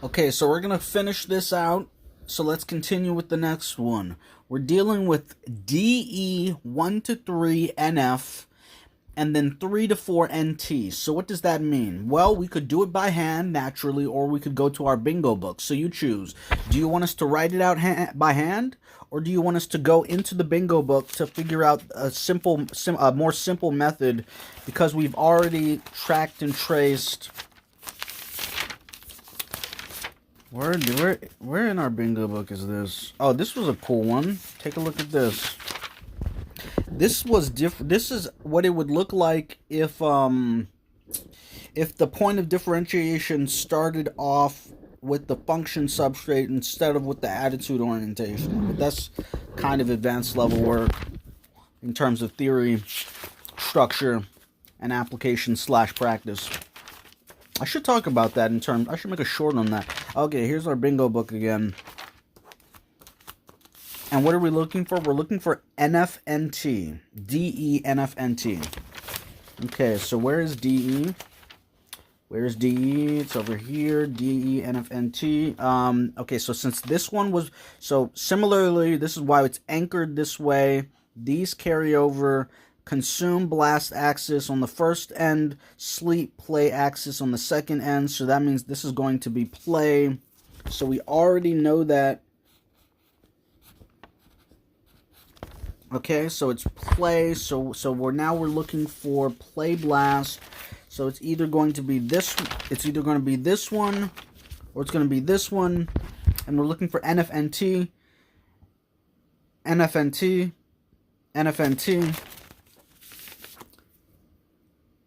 Okay, so we're going to finish this out. So let's continue with the next one. We're dealing with DE 1 to 3 NF and then 3 to 4 NT. So what does that mean? Well, we could do it by hand naturally, or we could go to our bingo book. So you choose. Do you want us to write it out by hand, or do you want us to go into the bingo book to figure out a more simple method, because we've already tracked and traced. Where in our bingo book is this? Oh, this was a cool one. Take a look at this. This was different. This is what it would look like if the point of differentiation started off with the function substrate instead of with the attitude orientation. But that's kind of advanced level work in terms of theory, structure, and application / practice. I should talk about that I should make a short on that. Okay, here's our bingo book again. And what are we looking for? We're looking for NFNT. DE NFNT. Okay, so where is DE? Where's DE? It's over here. DE NFNT. Okay, so since this one was... So, similarly, this is why it's anchored this way. These carry over... Consume blast axis on the first end, sleep play axis on the second end. So that means this is going to be play. So we already know that. Okay, so it's play. So we're looking for play blast. So it's either going to be this. It's either going to be this one, or it's going to be this one. And we're looking for NFNT. NFNT. NFNT.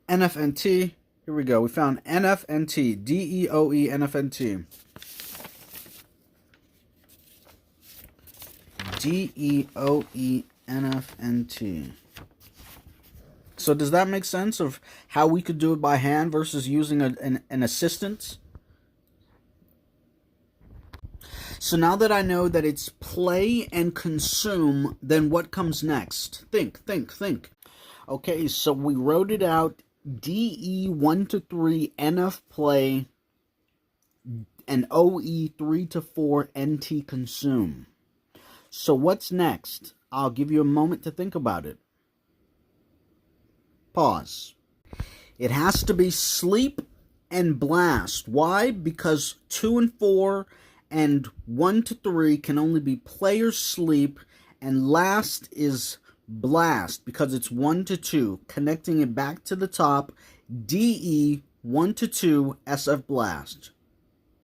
NFNT. Here we go. We found NFNT. DEOE NFNT. DEOE NFNT. So does that make sense of how we could do it by hand versus using an assistant? So now that I know that it's play and consume, then what comes next? Think. Okay, so we wrote it out. DE 1 to 3 NF play and OE 3 to 4 NT consume. So what's next? I'll give you a moment to think about it. Pause. It has to be sleep and blast. Why? Because 2 and 4 and 1 to 3 can only be play or sleep, and last is blast because it's 1 to 2, connecting it back to the top. DE 1 to 2 SF blast.